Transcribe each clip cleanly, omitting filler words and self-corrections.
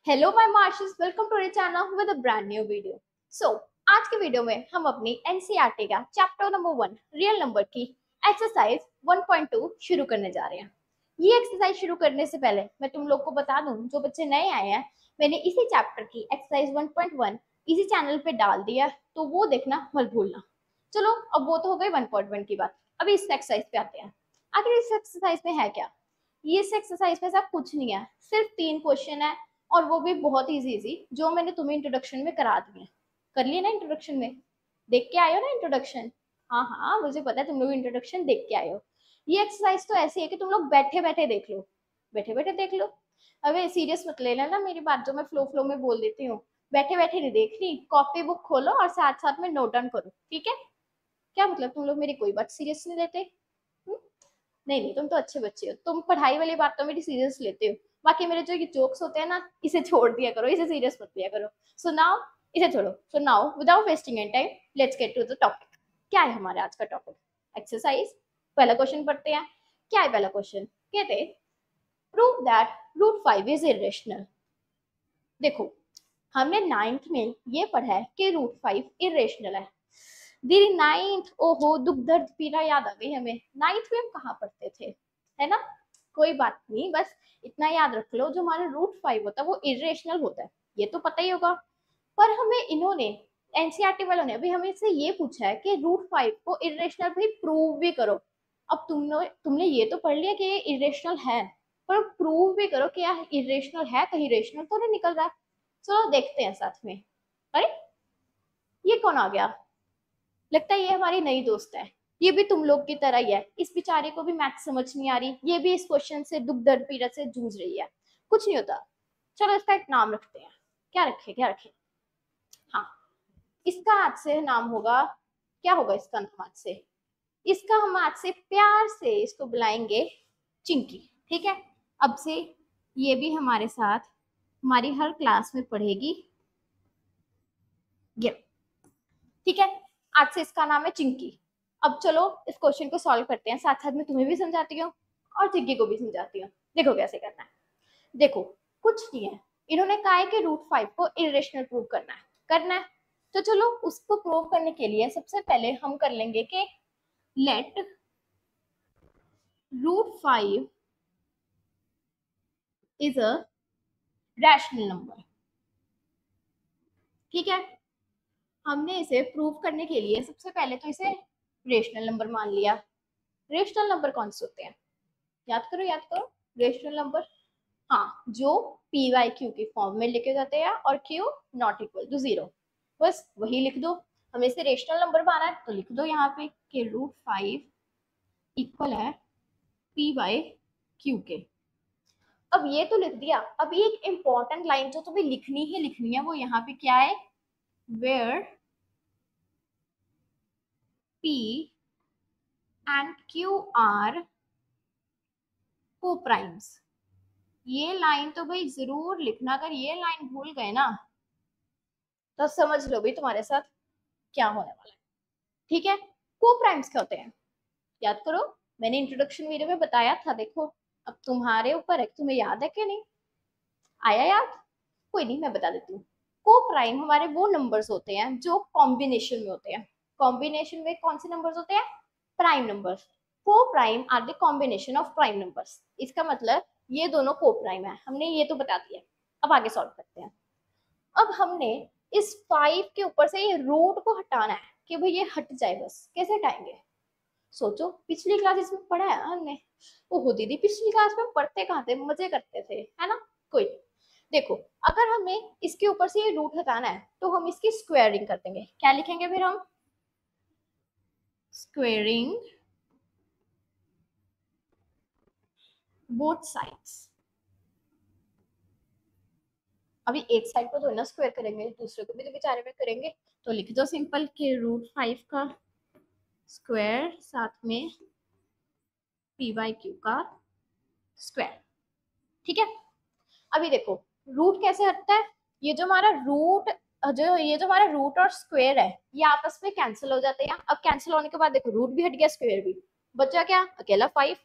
Hello my marshals, welcome to our channel with a brand new video. So आज के video में हम अपनी एनसीईआरटी का चैप्टर नंबर 1 रियल नंबर की एक्सरसाइज 1.2 शुरू करने जा रहे हैं। ये एक्सरसाइज शुरू करने से पहले मैं तुम लोग को बता दूं, जो बच्चे नए आए हैं, मैंने इसी चैप्टर की एक्सरसाइज 1.1 इसी चैनल पे डाल दिया, तो वो देखना मत भूलना। चलो, अब वो तो हो गई 1.1 की बात। अभी इस एक्सरसाइज पे आते हैं। आखिर इस एक्सरसाइज में है क्या? ये इस एक्सरसाइज में ऐसा कुछ नहीं है, सिर्फ 3 क्वेश्चन है, और वो भी बहुत इजी जो मैंने तुम्हें इंट्रोडक्शन में करा दिए। कर लिए ना इंट्रोडक्शन में? देख के आए हो ना इंट्रोडक्शन? हाँ हाँ, मुझे पता है तुम लोग इंट्रोडक्शन देख के आए हो। ये एक्सरसाइज तो ऐसी है कि तुम लोग बैठे बैठे देख लो, बैठे बैठे देख लो। अबे सीरियस मत लेना ना मेरी बात, जो मैं फ्लो फ्लो में बोल देती हूँ। बैठे बैठे नहीं देखनी, कॉपी बुक खोलो और साथ साथ में नोट डाउन करो, ठीक है? क्या मतलब, तुम लोग मेरी कोई बात सीरियस नहीं लेते? नहीं नहीं, तुम तो अच्छे बच्चे हो, तुम पढ़ाई वाली बात तो मेरी सीरियस लेते हो। बाकी मेरे जो ये जोक्स होते हैं ना, इसे छोड़ दिया करो, इसे सीरियस मत लिया करो। सो नाउ इसे छोड़ो। So now without wasting any time, let's get to the topic. क्या है हमारे आज का टॉपिक? एक्सरसाइज। पहला क्वेश्चन पढ़ते हैं। क्या है पहला क्वेश्चन? कहते prove that root 5 is irrational. देखो, हमने नाइन्थ में ये पढ़ा है कि रूट 5 इरेशनल है। दीदी नाइन्थ, ओहो दुख दर्द पीड़ा याद आ गई हमें। नाइन्थ में हम कहाँ पढ़ते थे, है ना? कोई बात नहीं, बस इतना याद रख लो, जो हमारा रूट 5 होता है वो इरेशनल होता है, ये तो पता ही होगा। पर हमें इन्होंने, एनसीईआरटी वालों ने अभी हमें से ये पूछा है कि रूट 5 को इरेशनल भी प्रूव भी करो। अब तुमने तुमने ये तो पढ़ लिया कि ये इरेशनल है, पर प्रूव भी करो कि यार इरेशनल है, कहीं रेशनल तो नहीं निकल रहा। चलो देखते हैं साथ में। अरे, ये कौन आ गया? लगता है ये हमारी नई दोस्त है। ये भी तुम लोग की तरह ही है, इस बेचारे को भी मैथ समझ नहीं आ रही, ये भी इस क्वेश्चन से दुख दर्द पीड़ा से जूझ रही है। कुछ नहीं होता, चलो इसका एक नाम रखते हैं। क्या रखे, क्या रखे? हाँ, इसका आज से नाम होगा, क्या होगा इसका नाम आज से? इसका हम आज से प्यार से इसको बुलाएंगे चिंकी, ठीक है? अब से ये भी हमारे साथ हमारी हर क्लास में पढ़ेगी। ये, ठीक है? आज से इसका नाम है चिंकी। अब चलो इस क्वेश्चन को सॉल्व करते हैं, साथ साथ में तुम्हें भी समझाती हूँ और चिंकी को भी समझाती हूँ। देखो कैसे करना है। देखो, कुछ नहीं है, इन्होंने कहा है कि रूट 5 को इरेशनल प्रूव करना है। तो चलो उसको प्रूव करने के लिए सबसे पहले हम कर लेंगे कि let root 5 is a rational number. ठीक है? हमने इसे प्रूव करने के लिए सबसे पहले तो इसे रेशनल नंबर मान लिया। रेशनल नंबर कौन से होते हैं? याद करो, याद करो। रेशनल नंबर, हाँ, जो पी वाई क्यू की फॉर्म में लिखे जाते हैं और क्यू नॉट इक्वल टू 0, बस वही लिख दो। हमें इसे रेशनल नंबर माना है तो लिख दो यहाँ पे कि रूट 5 इक्वल है पी वाई क्यू के। अब ये तो लिख दिया। अब एक इंपॉर्टेंट लाइन जो तुम्हें लिखनी ही लिखनी है वो यहाँ पे क्या है? Where P and Q are coprimes. ये लाइन तो भाई जरूर लिखना, अगर ये लाइन भूल गए ना तो समझ लो भाई तुम्हारे साथ क्या होने वाला है। ठीक है? को प्राइम्स क्या होते हैं? याद करो, मैंने इंट्रोडक्शन वीडियो में बताया था, देखो। अब तुम्हारे ऊपर है, तुम्हें याद है कि नहीं? आया याद? कोई नहीं, मैं बता देती हूँ। को प्राइम हमारे वो नंबर्स होते हैं जो कॉम्बिनेशन में होते हैं। कॉम्बिनेशन में कौन से नंबर्स होते हैं? Prime numbers. को prime are the combination of prime numbers. इसका मतलब ये दोनों को प्राइम है, हमने ये तो बता दिया। अब आगे सॉल्व करते हैं। अब हमने इस 5 के ऊपर से ये रूट को हटाना है कि भाई ये हट जाए। बस कैसे हटाएंगे? सोचो, पिछली क्लासेस में पढ़ा है हमने। ओहो दीदी, पिछली क्लास में पढ़ते कहाँ थे, मजे करते थे, है ना? कोई, देखो, अगर हमें इसके ऊपर से ये रूट हटाना है तो हम इसकी स्क्वायरिंग कर देंगे। क्या लिखेंगे फिर हम? Squaring both sides. अभी एक साइड को तो ना स्क्वायर करेंगे, दूसरे को भी तो बेचारे में करेंगे। तो लिख दो सिंपल कि रूट 5 का स्क्वायर साथ में पी बाई क्यू का स्क्वायर। ठीक है? अभी देखो, रूट कैसे हटता है? ये जो हमारा रूट, ये जो हमारा रूट और स्क्वायर है, ये आपस में कैंसिल हो जाते हैं। अब कैंसिल होने के बाद देखो, रूट भी हट गया, स्क्वायर भी। बचा क्या? अकेला 5।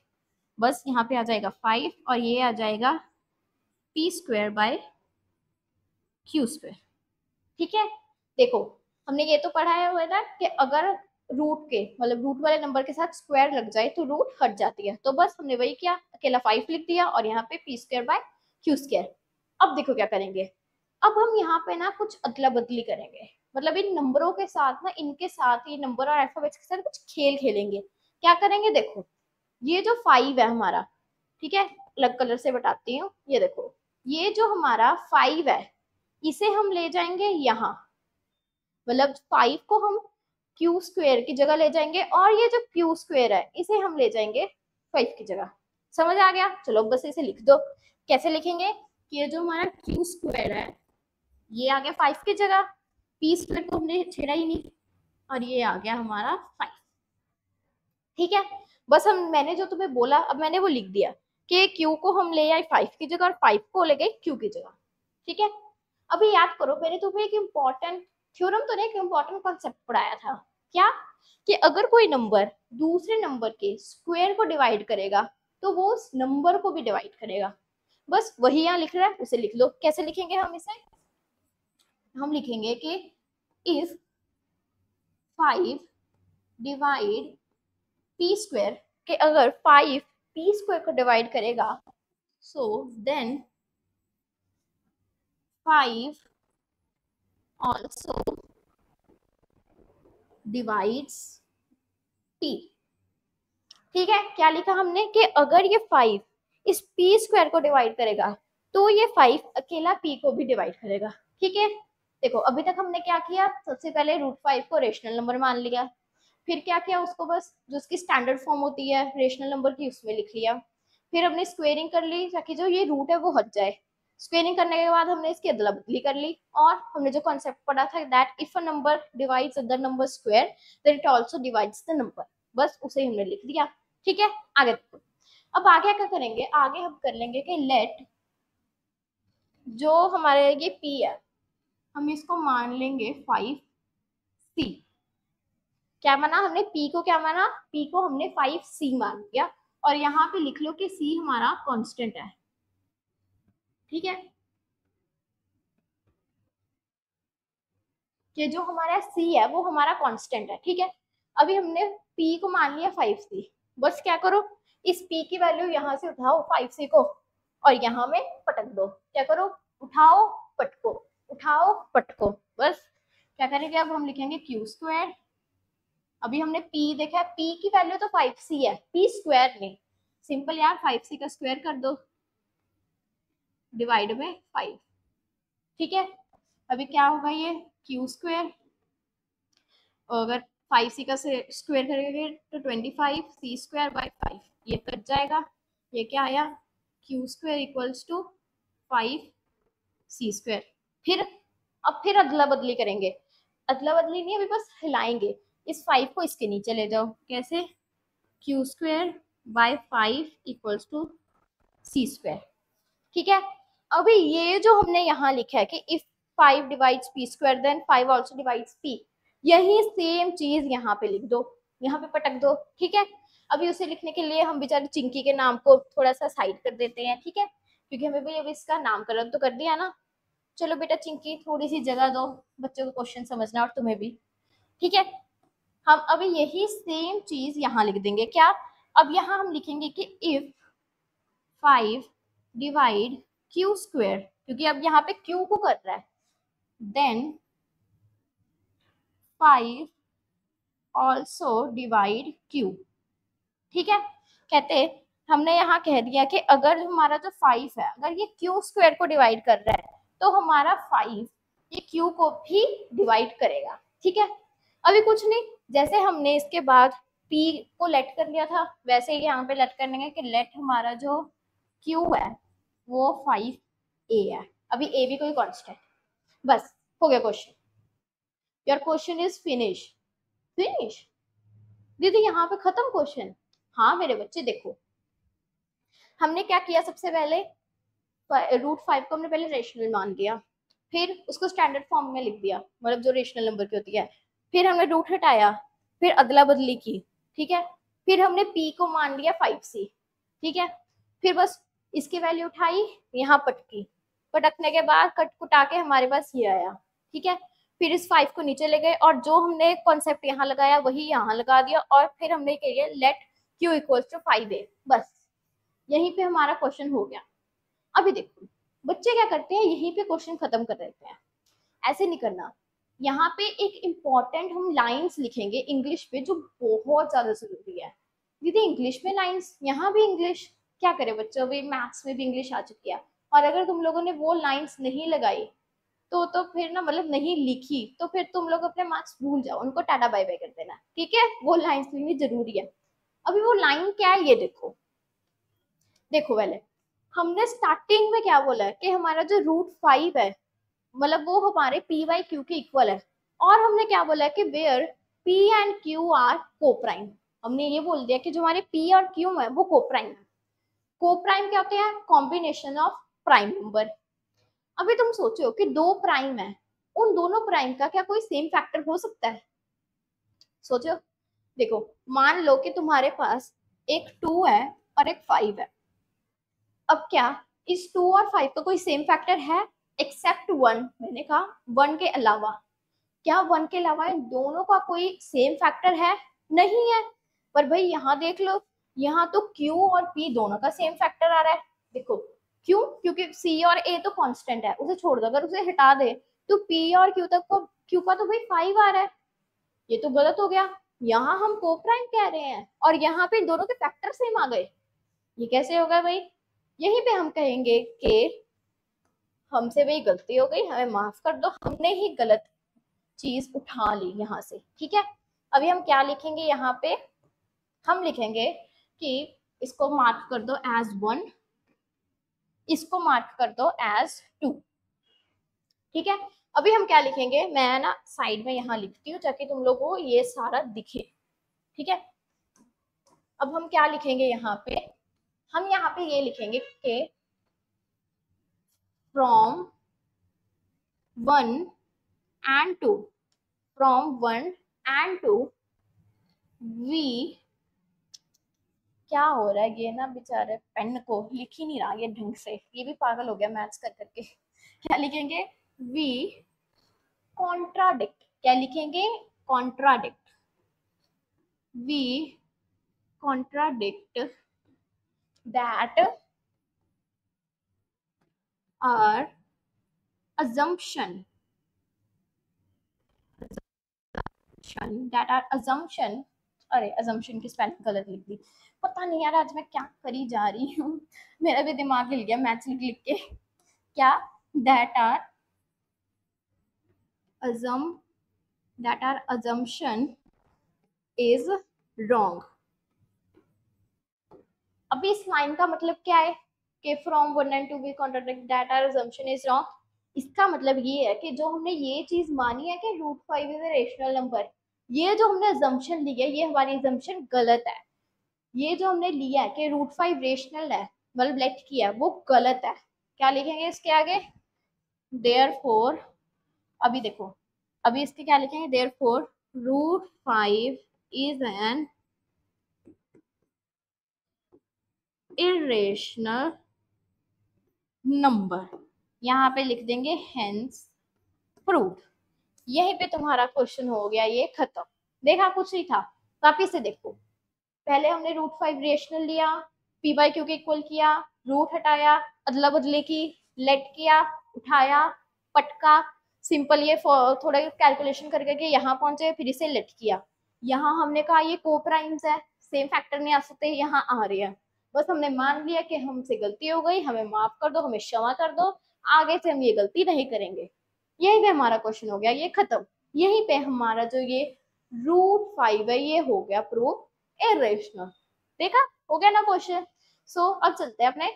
बस यहाँ पे आ जाएगा 5 और ये आ जाएगा P square by Q square. ठीक है, देखो हमने ये तो पढ़ा है हुआ था कि अगर रूट के मतलब रूट वाले नंबर के साथ स्क्वायर लग जाए तो रूट हट जाती है, तो बस हमने वही किया, अकेला 5 लिख दिया और यहाँ पे P square by Q square. अब देखो क्या करेंगे, अब हम यहाँ पे ना कुछ अदला बदली करेंगे, मतलब इन नंबरों के साथ ना, इनके साथ ही नंबर और अल्फाबेट्स के साथ कुछ खेल खेलेंगे। क्या करेंगे, देखो ये जो 5 है हमारा, ठीक है, अलग कलर से बताती हूँ, ये देखो ये जो हमारा 5 है इसे हम ले जाएंगे यहाँ, मतलब 5 को हम क्यू स्क्वायर की जगह ले जाएंगे और ये जो क्यू स्क्वायर है इसे हम ले जाएंगे 5 की जगह। समझ आ गया, चलो बस इसे लिख दो। कैसे लिखेंगे कि ये जो हमारा क्यू स्क्वायर है ये आ गया 5 की जगह, पी स्क्वायर को हमने छेड़ा ही नहीं, और ये आ गया हमारा 5। ठीक है, बस हम मैंने जो तुम्हें बोला अब मैंने वो लिख दिया कि क्यू को हम ले आए 5 की जगह और 5 को ले गए क्यू की जगह। ठीक है, अभी याद करो मैंने तुम्हें एक इम्पॉर्टेंट थ्योरम तो नहीं, एक इम्पॉर्टेंट कॉन्सेप्ट पढ़ाया था। क्या, कि अगर कोई नंबर दूसरे नंबर के स्क्वायर को डिवाइड करेगा तो वो उस नंबर को भी डिवाइड करेगा। बस वही यहाँ लिख रहा है, उसे लिख लो। कैसे लिखेंगे हम इसे, हम लिखेंगे कि इफ 5 डिवाइड पी स्क्वायर, कि अगर 5 पी स्क्वायर को डिवाइड करेगा so then 5 also divides p। ठीक है, क्या लिखा हमने कि अगर ये 5 इस पी स्क्वायर को डिवाइड करेगा तो ये 5 अकेला p को भी डिवाइड करेगा। ठीक है, देखो अभी तक हमने क्या किया, सबसे पहले रूट 5 को रेशनल नंबर मान लिया, फिर क्या किया, उसको बस जो उसकी स्टैंडर्ड फॉर्म होती है रेशनल नंबर की उसमें लिख लिया, फिर हमने स्क्वेयरिंग कर ली ताकि जो ये रूट है वो हट जाए। स्क्वेयरिंग करने के बाद हमने इसकी अदला बदली कर ली, और हमने जो कॉन्सेप्ट पढ़ा था that if a number divides other number square then it also divides the number, बस उसे हमने लिख दिया। ठीक है, आगे देखो। अब आगे क्या करेंगे, आगे हम कर लेंगे कि लेट जो हमारे ये p है हम इसको मान लेंगे 5c। क्या माना हमने p को, क्या माना p को हमने 5c मान लिया, और यहाँ पे लिख लो कि c हमारा कांस्टेंट है। ठीक है, कि जो हमारा c है वो हमारा कांस्टेंट है। ठीक है, अभी हमने p को मान लिया 5c, बस क्या करो इस p की वैल्यू यहाँ से उठाओ 5c को और यहाँ में पटक दो। क्या करो, उठाओ पटको, उठाओ पटको, बस क्या करेंगे, अब हम लिखेंगे क्यू स्क्वायर। अभी हमने p देखा है, p की वैल्यू तो 5c है, p स्क्वायर नहीं, सिंपल यार 5c का स्क्वायर कर दो डिवाइड में 5। ठीक है, अभी क्या होगा ये क्यू स्क्वायर, अगर 5c का स्क्वायर करेंगे तो 25 c स्क्वायर बाय 5, ये कट जाएगा, ये क्या आया Q square equals to 5 c square. फिर अब फिर अदला बदली करेंगे, अदला बदली नहीं अभी बस हिलाएंगे, इस 5 को इसके नीचे ले जाओ। कैसे, Q square by 5 equals to C square. ठीक है, अभी ये जो हमने यहाँ लिखा है कि if 5 divides P square then 5 also divides P, यही सेम चीज यहाँ पे लिख दो, यहाँ पे पटक दो। ठीक है, अभी उसे लिखने के लिए हम बेचारे चिंकी के नाम को थोड़ा सा साइड कर देते हैं। ठीक है, क्योंकि हमें भी अभी इसका नामकरण तो कर दिया ना। चलो बेटा चिंकी थोड़ी सी जगह दो, बच्चों को क्वेश्चन समझना और तुम्हें भी। ठीक है, हम अभी यही सेम चीज यहाँ लिख देंगे। क्या, अब यहाँ हम लिखेंगे कि इफ 5 डिवाइड क्यू स्क्वायर, क्योंकि अब यहाँ पे क्यू को कर रहा है, देन 5 ऑल्सो डिवाइड क्यू। ठीक है, कहते हमने यहाँ कह दिया कि अगर हमारा जो 5 है अगर ये क्यू स्क्वायर को डिवाइड कर रहा है तो हमारा 5 ये क्यू को भी डिवाइड करेगा। ठीक है, अभी कुछ नहीं, जैसे हमने इसके बाद p को लेट कर लिया था वैसे ही यहाँ पे लेट करने का कि लेट हमारा जो q है वो 5a है। अभी a भी कोई कांस्टेंट, बस हो गया question. Your question is finish. Finish दीदी यहाँ पे खत्म क्वेश्चन? हाँ मेरे बच्चे देखो, हमने क्या किया, सबसे पहले रूट 5 को हमने पहले रेशनल मान लिया, फिर उसको स्टैंडर्ड फॉर्म में लिख दिया, मतलब जो रेशनल नंबर की होती है, फिर हमने रूट हटाया, फिर अदला बदली की। ठीक है, फिर हमने p को मान लिया 5c। ठीक है, फिर बस इसकी वैल्यू उठाई यहाँ पटकी, पटकने के बाद कट कुटा के हमारे पास ये आया, ठीक है। फिर इस 5 को नीचे ले गए और जो हमने कॉन्सेप्ट यहाँ लगाया वही यहाँ लगा दिया और फिर हमने किया late q equals to 5a, बस यहीं पे हमारा क्वेश्चन हो गया। अभी देखो बच्चे क्या करते हैं, यहीं पे क्वेश्चन खत्म कर देते हैं, ऐसे नहीं करना। यहाँ पे एक इम्पॉर्टेंट हम लाइंस लिखेंगे इंग्लिश पे जो बहुत ज्यादा जरूरी है। दीदी इंग्लिश में लाइंस, यहाँ भी इंग्लिश, क्या करे बच्चों, अभी मैथ्स में भी इंग्लिश आ चुकी है। और अगर तुम लोगों ने वो लाइंस नहीं लगाई तो फिर ना मतलब नहीं लिखी तो फिर तुम लोग अपने मार्क्स भूल जाओ, उनको टाटा बाय बाय कर देना, ठीक है। वो लाइंस लिखनी जरूरी है। अभी वो लाइन क्या है ये देखो, देखो पहले हमने स्टार्टिंग में क्या बोला है कि हमारा जो √5 है मतलब वो हमारे पी वाई क्यू के इक्वल है। और हमने क्या बोला है कि where P and Q are coprime, हमने ये बोल दिया कि जो हमारे पी और क्यू है वो कोप्राइम है। कोप्राइम क्या होते हैं, कॉम्बिनेशन ऑफ प्राइम नंबर। अभी तुम सोचो कि दो प्राइम है, उन दोनों प्राइम का क्या कोई सेम फैक्टर हो सकता है, सोचो। देखो मान लो कि तुम्हारे पास एक 2 है और एक 5 है। अब क्या इस 2 और 5 का कोई सेम फैक्टर है, एक्सेप्ट 1, मैंने कहा 1 के अलावा। क्या 1 के अलावा इन दोनों का कोई सेम फैक्टर है, नहीं है। पर भाई यहाँ देख लो, यहाँ तो Q और P दोनों का सेम फैक्टर आ रहा है। देखो क्यों, क्योंकि C और A तो कांस्टेंट है, उसे छोड़ दो, अगर उसे हटा दे तो P और Q तक को Q का तो भाई 5 आ रहा है। ये तो गलत हो गया, यहाँ हम कोप्राइम कह रहे हैं और यहाँ पे दोनों के फैक्टर सेम आ गए, ये कैसे होगा भाई। यहीं पे हम कहेंगे कि हमसे भाई गलती हो गई, हमें माफ कर दो, हमने ही गलत चीज उठा ली यहाँ से, ठीक है। अभी हम क्या लिखेंगे यहाँ पे, हम लिखेंगे कि इसको मार्क कर दो एज 1, इसको मार्क कर दो एज 2, ठीक है। अभी हम क्या लिखेंगे, मैं ना साइड में यहाँ लिखती हूँ ताकि तुम लोगों को ये सारा दिखे, ठीक है। अब हम क्या लिखेंगे यहाँ पे, हम यहाँ पे ये लिखेंगे कि from 1 and 2, from 1 and 2 we, क्या हो रहा है ये ना बेचारे पेन को लिख ही नहीं रहा ये ढंग से, ये भी पागल हो गया मैथ्स कर करके। क्या लिखेंगे, वी कॉन्ट्राडिक्ट, क्या लिखेंगे, contradict, we contradict that our assumption, that our assumption, अरे assumption की स्पेलिंग गलत लिख दी, पता नहीं यार आज मैं क्या करी जा रही हूँ, मेरा भी दिमाग हिल गया मैथ्स लिख लिख के। क्या, that our assume, that our assumption is wrong। अभी इस लाइन का मतलब क्या है कि from 1 and 2 we contradict that our assumption is wrong। इसका मतलब ये है कि जो हमने ये चीज मानी है कि √5 इज a रेशनल नंबर, ये जो हमने assumption ली है ये हमारी assumption गलत है। ये जो हमने लिया है कि √5 रेशनल है मतलब लेट किया है वो गलत है। क्या लिखेंगे इसके आगे, therefore, अभी देखो अभी इसके क्या लिखेंगे, therefore √5 is an irrational number, यहाँ पे लिख देंगे hence proved। यहीं पे तुम्हारा क्वेश्चन हो गया ये खत्म। देखा कुछ नहीं था, वापिस से देखो, पहले हमने √5 रेशनल लिया, पी बाई क्यू के इक्वल किया, रूट हटाया, अदला बदली की, लेट किया, उठाया, पटका, सिंपल ये थोड़ा कैलकुलेशन करके यहाँ पहुंचे, फिर इसे लेट किया। यहाँ हमने कहा ये कोप्राइम्स है, सेम फैक्टर नहीं आ सकते, यहाँ आ रही है। बस हमने मान लिया कि हमसे गलती हो गई, हमें माफ कर दो, हमें क्षमा कर दो, आगे से हम ये गलती नहीं करेंगे। यही पे हमारा क्वेश्चन हो गया ये खत्म। यहीं पे हमारा जो ये √5 है ये हो गया प्रूव इरेशनल। देखा, हो गया ना क्वेश्चन। सो अब चलते हैं अपने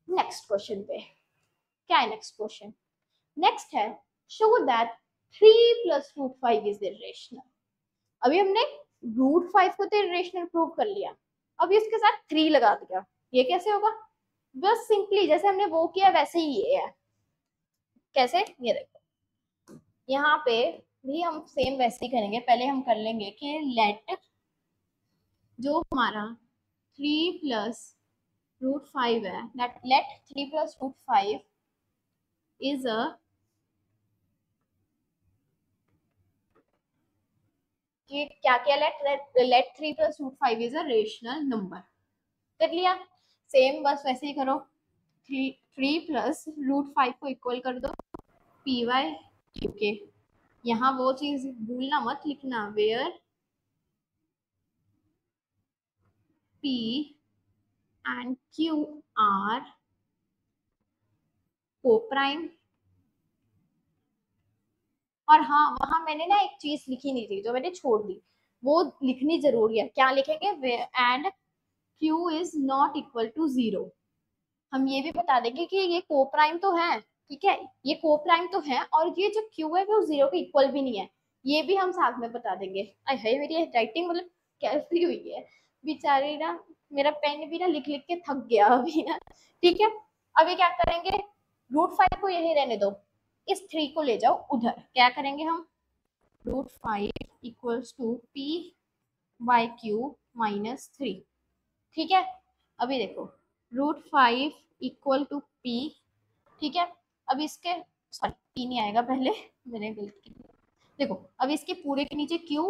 नेक्स्ट क्वेश्चन पे। क्या है नेक्स्ट क्वेश्चन, नेक्स्ट है शो दैट 3 + √5 इज इरेशनल। अभी हमने √5 को तो इरेशनल प्रूव कर लिया, अभी इसके साथ 3 लगा दिया, ये कैसे होगा। बस सिंपली जैसे हमने वो किया वैसे ही ये है। कैसे, ये देखो यहाँ पे भी हम सेम वैसे ही करेंगे। पहले हम कर लेंगे कि लेट जो हमारा 3 + √5 है, दैट लेट 3 + √5 इज अ कि क्या क्या let 3 plus root 5 is a rational number. कर लिया। सेम बस वैसे ही करो। 3 प्लस रूट 5 को इक्वल कर दो पी वाई क्यू के। यहाँ वो चीज भूलना मत लिखना, where P and Q are coprime. और हाँ, वहां मैंने ना एक चीज लिखी नहीं थी जो मैंने छोड़ दी, वो लिखनी जरूरी है। क्या लिखेंगे? And Q is not equal to zero. हम ये भी बता देंगे कि ये को प्राइम तो है, ठीक है, ये को प्राइम तो है, और ये जो क्यू है वो जीरो के इक्वल भी नहीं है, ये भी हम साथ में बता देंगे। अरे मेरी राइटिंग मतलब कैसी हुई है बेचारी ना, मेरा पेन भी ना लिख लिख के थक गया अभी ना। ठीक है, अभी क्या करेंगे, रूट 5 को यही रहने दो, इस 3 को ले जाओ उधर। क्या करेंगे हम, root 5 equals to P by Q minus 3। ठीक है, अभी देखो, रूट 5 इक्वल टू पी। ठीक है, अब इसके, सॉरी पी नहीं आएगा पहले, मैंने गलती की। देखो अब इसके पूरे के नीचे क्यू,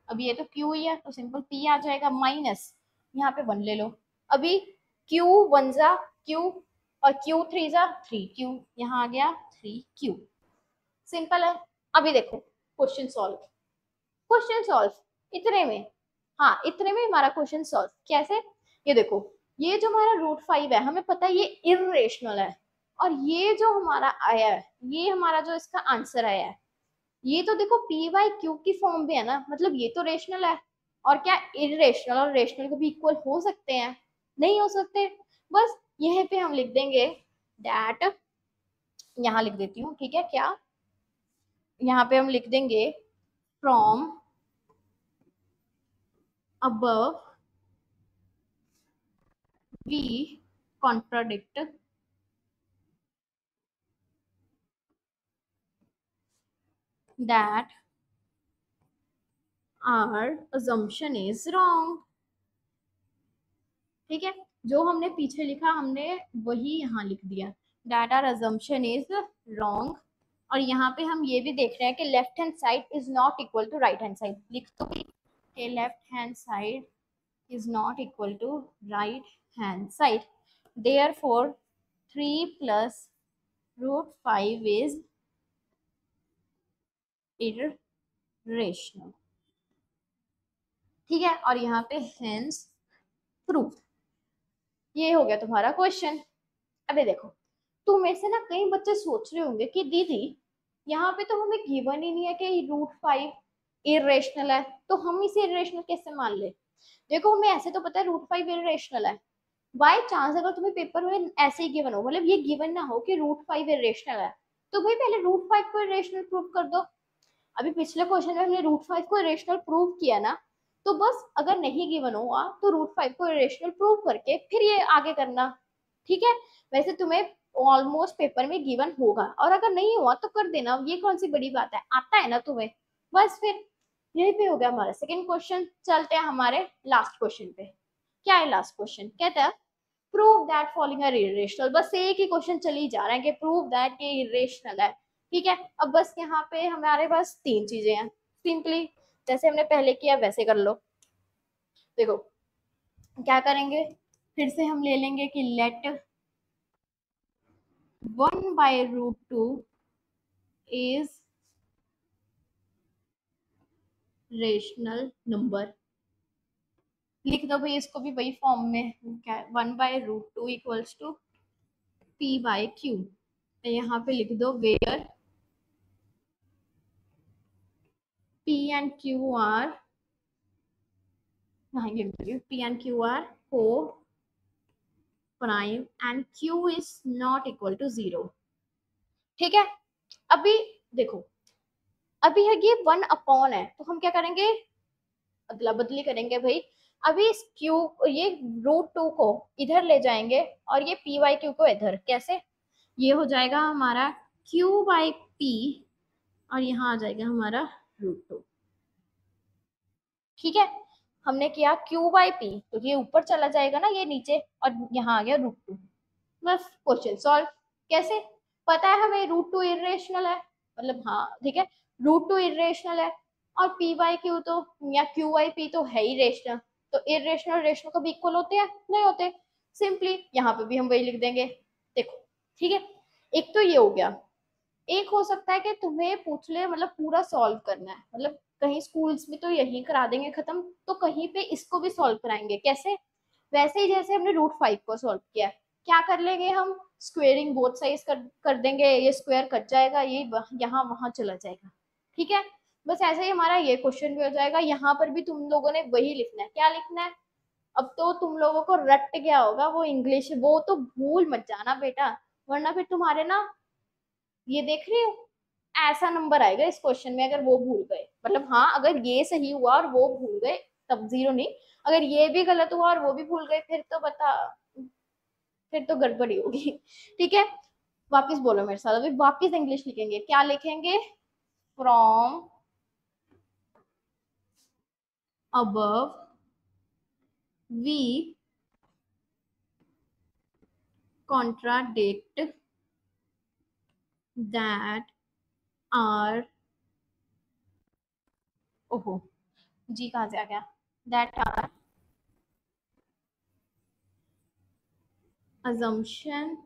अब ये तो क्यू ही है तो सिंपल पी आ जाएगा, माइनस यहाँ पे 1 ले लो। अभी क्यू 1 जा क्यू, और क्यू 3 जा 3 क्यू, यहाँ आ गया 3 क्यू। सिंपल है। अभी देखो क्वेश्चन सॉल्व, क्वेश्चन सॉल्व इतने में। हाँ, इतने में हमारा क्वेश्चन सॉल्व कैसे, ये देखो, ये जो हमारा रूट 5 है हमें पता है ये इरेशनल है, और ये जो हमारा आया है, ये हमारा जो इसका आंसर आया है, ये तो देखो पी वाई क्यू की फॉर्म में है ना, मतलब ये तो रेशनल है। और क्या इरेशनल और रेशनल को भी इक्वल हो सकते हैं? नहीं हो सकते। बस यहीं पे हम लिख देंगे दैट, यहाँ लिख देती हूँ, ठीक है क्या, यहाँ पे हम लिख देंगे from above we contradict that our assumption is wrong। ठीक है, जो हमने पीछे लिखा हमने वही यहाँ लिख दिया, that our assumption is wrong। और यहाँ पे हम ये भी देख रहे हैं कि left hand side is not equal to right hand side, लिख दो कि left hand side is not equal to right hand side, therefore 3 plus root 5 is irrational। ठीक है, और यहाँ पे hence प्रूफ। ये हो गया तुम्हारा क्वेश्चन। अबे देखो, तुम में से ना कई बच्चे सोच रहे होंगे कि दीदी यहाँ पे तो हमें गिवन ही नहीं है कि रूट 5 इरेशनल है, तो हम इसे इरेशनल कैसे मान ले। देखो हमें ऐसे तो पता है रूट 5 इरेशनल है, बाय चांस अगर तुम्हें पेपर में ऐसे ही गिवन हो, मतलब ये गिवन ना हो कि रूट 5 इरेशनल है, तो भाई पहले रूट 5 को इरेशनल प्रूव कर दो। अभी पिछले क्वेश्चन में हमने रूट 5 को इरेशनल प्रूव किया ना, तो बस अगर नहीं गिवन हुआ तो रूट 5 को इरेशनल प्रूव करके फिर ये आगे करना। ठीक है, वैसे तुम्हें ऑलमोस्ट पेपर में गिवन होगा, और अगर नहीं हुआ तो कर देना, ये कौन सी बड़ी बात है, आता है ना तुम्हें। बस फिर यही पे हो गया हमारा सेकंड क्वेश्चन। चलते हैं हमारे लास्ट क्वेश्चन पे। क्या है लास्ट क्वेश्चन, कहता है prove that following are irrational. बस एक ही क्वेश्चन चली जा रहा है कि प्रूव दैट ये इरेशनल है। ठीक है, अब बस यहाँ पे हमारे पास 3 चीजें हैं, सिंपली जैसे हमने पहले किया वैसे कर लो। देखो क्या करेंगे, फिर से हम ले लेंगे कि लेट 1/√2 इज रेशनल नंबर। लिख दो भाई इसको भी वही फॉर्म में, क्या है, 1/√2 equals to P by Q. यहाँ पे लिख दो where P and Q are, P and Q are coprime and Q is not equal to zero. ठीक है, अभी देखो, अभी है ये 1 अपॉन है, तो हम क्या करेंगे, अदला बदली करेंगे भाई। अभी इस क्यू, ये रूट 2 को इधर ले जाएंगे, और ये पी बाई क्यू को इधर, कैसे, ये हो जाएगा हमारा क्यू बाई पी, और यहाँ आ जाएगा हमारा रूट 2। ठीक है, हमने किया क्यू बाई पी, तो ये ऊपर चला जाएगा ना ये नीचे, और यहाँ आ गया रूट 2। बस क्वेश्चन सॉल्व। कैसे, पता है हमें रूट टू इरेशनल है, मतलब हाँ ठीक है, रूट टू इरेशनल है, और पी बाई क्यू तो या क्यू बाई पी तो है ही रेशनल। तो इरेशनल रेशनल कभी इक्वल होते हैं? नहीं होते। सिंपली यहाँ पे भी हम वही लिख देंगे। देखो ठीक है, एक तो ये हो गया। एक हो सकता है कि तुम्हें पूछ ले, मतलब पूरा सॉल्व करना है, मतलब कहीं स्कूल्स में तो यही करा देंगे खत्म, तो कहीं पे इसको भी सॉल्व कराएंगे। कैसे? वैसे ही जैसे हमने रूट फाइव को सॉल्व किया है। क्या कर लेंगे हम? स्क्वेयरिंग बोथ साइड कर देंगे, ये स्क्वायर कट जाएगा, ये यहाँ वहां चला जाएगा। ठीक है, बस ऐसे ही हमारा ये क्वेश्चन भी हो जाएगा। यहाँ पर भी तुम लोगों ने वही लिखना है। क्या लिखना है? अब तो तुम लोगों को रट गया होगा वो इंग्लिश, वो तो भूल मत जाना बेटा, वरना फिर तुम्हारे ना, ये देख रही हो, ऐसा नंबर आएगा इस क्वेश्चन में अगर वो भूल गए। मतलब हाँ, अगर ये सही हुआ और वो भूल गए तब जीरो नहीं, अगर ये भी गलत हुआ और वो भी भूल गए फिर तो बता, फिर तो गड़बड़ी होगी। ठीक है, वापस बोलो मेरे साथ, अभी वापस इंग्लिश लिखेंगे। क्या लिखेंगे? From above we contradict that are, ओहो जी कहाँ से आ गया, that are assumption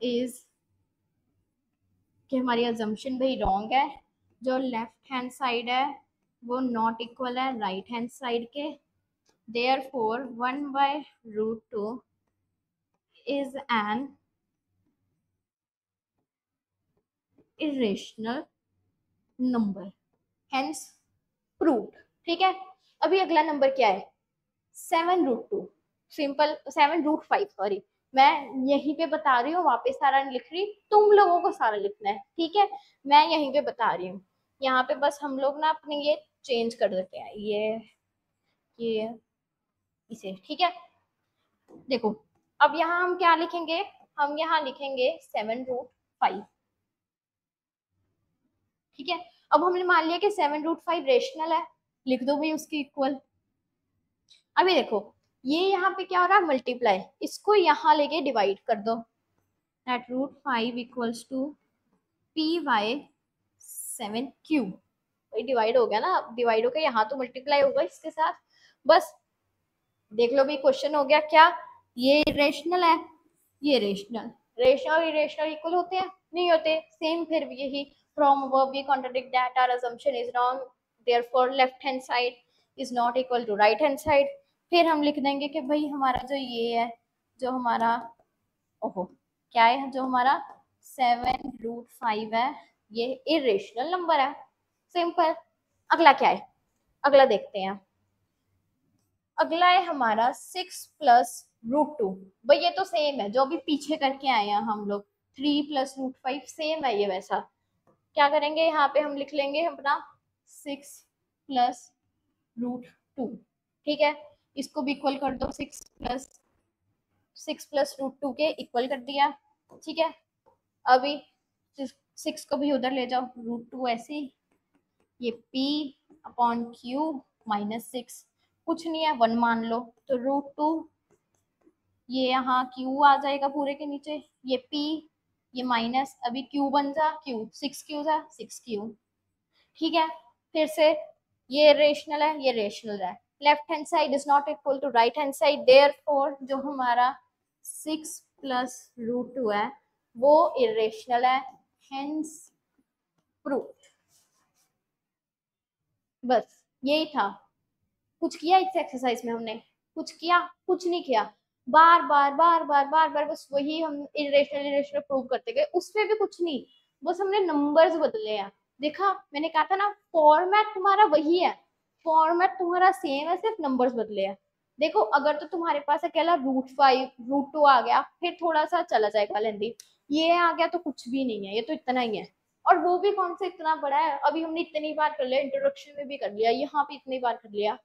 is, कि हमारी assumption भाई रॉन्ग है। जो लेफ्ट हैंड साइड है वो नॉट इक्वल है राइट हैंड साइड के। therefore 1 by root 2 is an irrational number, hence proved। ठीक है, अभी अगला नंबर क्या है? 7 रूट 2, सिंपल 7 रूट 5, सॉरी, मैं यहीं पे बता रही हूँ, वापस सारा नहीं लिख रही, तुम लोगों को सारा लिखना है। ठीक है, मैं यहीं पे बता रही हूँ। यहाँ पे बस हम लोग ना अपने ये चेंज कर देते हैं, ये इसे। ठीक है, देखो अब यहाँ हम क्या लिखेंगे? हम यहाँ लिखेंगे 7 रूट 5। ठीक है, अब हमने मान लिया कि 7 रूट 5 रेशनल है, लिख दो भाई उसकी इक्वल। अभी देखो, ये यहाँ पे क्या हो रहा है? मल्टीप्लाई, इसको यहाँ लेके डिवाइड कर दो। That root 5 equals to P by 7 Q. भाई डिवाइड हो गया ना, डिवाइड हो गया, यहाँ तो मल्टीप्लाई होगा इसके साथ। बस देख लो भाई, क्वेश्चन हो गया क्या? ये रेशनल है, ये रेशनल, रेशनल इरेशनल इक्वल होते हैं? नहीं होते। सेम फिर भी यही, from verb we contradict that our assumption is wrong, therefore left hand side is not equal to right hand side. फिर हम लिख देंगे कि भाई हमारा जो ये है, जो हमारा, ओहो क्या है, जो हमारा 7 रूट 5 है, ये इरेशनल नंबर है। सिंपल। अगला क्या है? अगला देखते हैं। अगला है हमारा 6 प्लस रूट 2। भाई ये तो सेम है जो अभी पीछे करके आए हैं हम लोग, 3 प्लस रूट 5 सेम है ये वैसा। क्या करेंगे? यहाँ पे हम लिख लेंगे अपना 6 प्लस रूट 2। ठीक है, इसको भी इक्वल कर दो, 6 प्लस रूट 2 के इक्वल कर दिया। ठीक है, अभी 6 को भी उधर ले जाओ, रूट 2 ऐसे ही, ये p अपॉन क्यू -6, कुछ नहीं है 1 मान लो, तो रूट 2, ये यहाँ q आ जाएगा पूरे के नीचे, ये p, ये माइनस, अभी q बन जा, q 6 क्यू जा 6 क्यू। ठीक है, फिर से ये रेशनल है, ये रेशनल है, left hand side is not equal to right hand side, therefore जो हमारा 6 प्लस रूट 2 है वो इरेशनल है, हेंस प्रूफ। बस यही था। कुछ किया इस एक्सरसाइज में हमने? कुछ किया? कुछ नहीं किया। बार बार बार बार बार बार बस वही हम इरेशनल इरेशनल प्रूव करते गए, उसमें भी कुछ नहीं, बस हमने नंबर्स बदले हैं। देखा, मैंने कहा था ना, फॉर्मेट तुम्हारा वही है, फॉर्मेट तुम्हारा सेम है, सिर्फ नंबर्स बदले हैं। देखो अगर तो तुम्हारे पास अकेला रूट 5 रूट 2 आ गया फिर थोड़ा सा चला जाएगा लेंदी, ये आ गया तो कुछ भी नहीं है, ये तो इतना ही है। और वो भी कौन सा इतना बड़ा है, अभी हमने इतनी बार कर लिया, इंट्रोडक्शन में भी कर लिया, यहाँ पे इतनी बार कर लिया,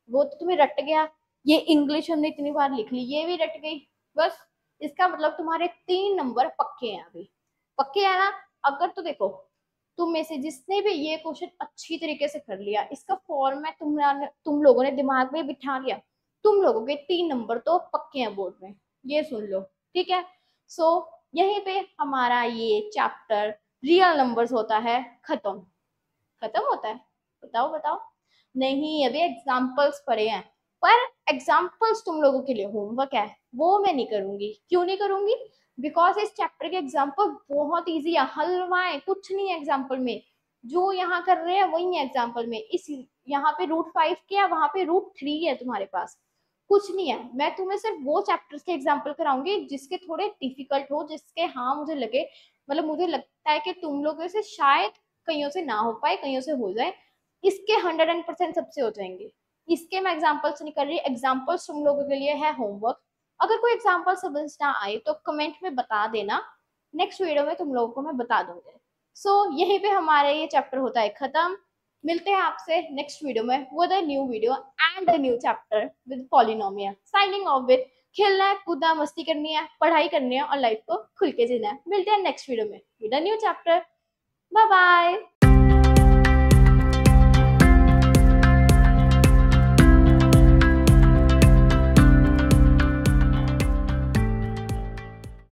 वो तो तुम्हें रट गया। ये इंग्लिश हमने इतनी बार लिख ली, ये भी रट गई। बस इसका मतलब तुम्हारे 3 नंबर पक्के हैं अभी, पक्के है ना? अगर तो देखो, तुम में से जिसने भी ये क्वेश्चन अच्छी तरीके से कर लिया, इसका फॉर्मेट तुम लोगों ने दिमाग में बिठा लिया, तुम लोगों के 3 नंबर तो पक्के हैं बोर्ड में, ये सुन लो। ठीक है, सो यहीं पे हमारा ये चैप्टर रियल नंबर्स होता है खत्म। खत्म होता है। बताओ बताओ। नहीं, अभी एग्जाम्पल्स पढ़े हैं, पर एग्जाम्पल्स तुम लोगों के लिए होमवर्क है, वो मैं नहीं करूंगी। क्यों नहीं करूंगी? बिकॉज इस चैप्टर के एग्जाम्पल बहुत इजी है, हलवा है, कुछ नहीं है एग्जाम्पल में। जो यहाँ कर रहे हैं वही है एग्जाम्पल में। इस यहाँ पे रूट 5 किया, वहां पे रूट 3 है तुम्हारे पास। कुछ नहीं है। मैं तुम्हें सिर्फ वो चैप्टर्स के एग्जाम्पल कराऊंगी जिसके थोड़े डिफिकल्ट हो, जिसके हाँ मुझे लगे, मतलब मुझे लगता है कि तुम लोगों से शायद कईयों से ना हो पाए, कईयों से हो जाए। इसके 100% सबसे हो जाएंगे। इसके मैं एग्जाम्पल्स नहीं कर रही, एग्जाम्पल्स तुम लोगों के लिए है होमवर्क। अगर कोई एग्जाम्पल समझ ना आए तो कमेंट में बता देना, नेक्स्ट वीडियो में तुम लोगों को मैं बता दूंगी। यहीं पे हमारा ये चैप्टर होता है खत्म। मिलते हैं आपसे नेक्स्ट वीडियो में with a new video and a new chapter with polynomial. Signing off with. खेलना है, कूदना, मस्ती करनी है, पढ़ाई करनी है और लाइफ को खुल के जीना है। मिलते हैं नेक्स्ट वीडियो में with a new chapter. Bye bye.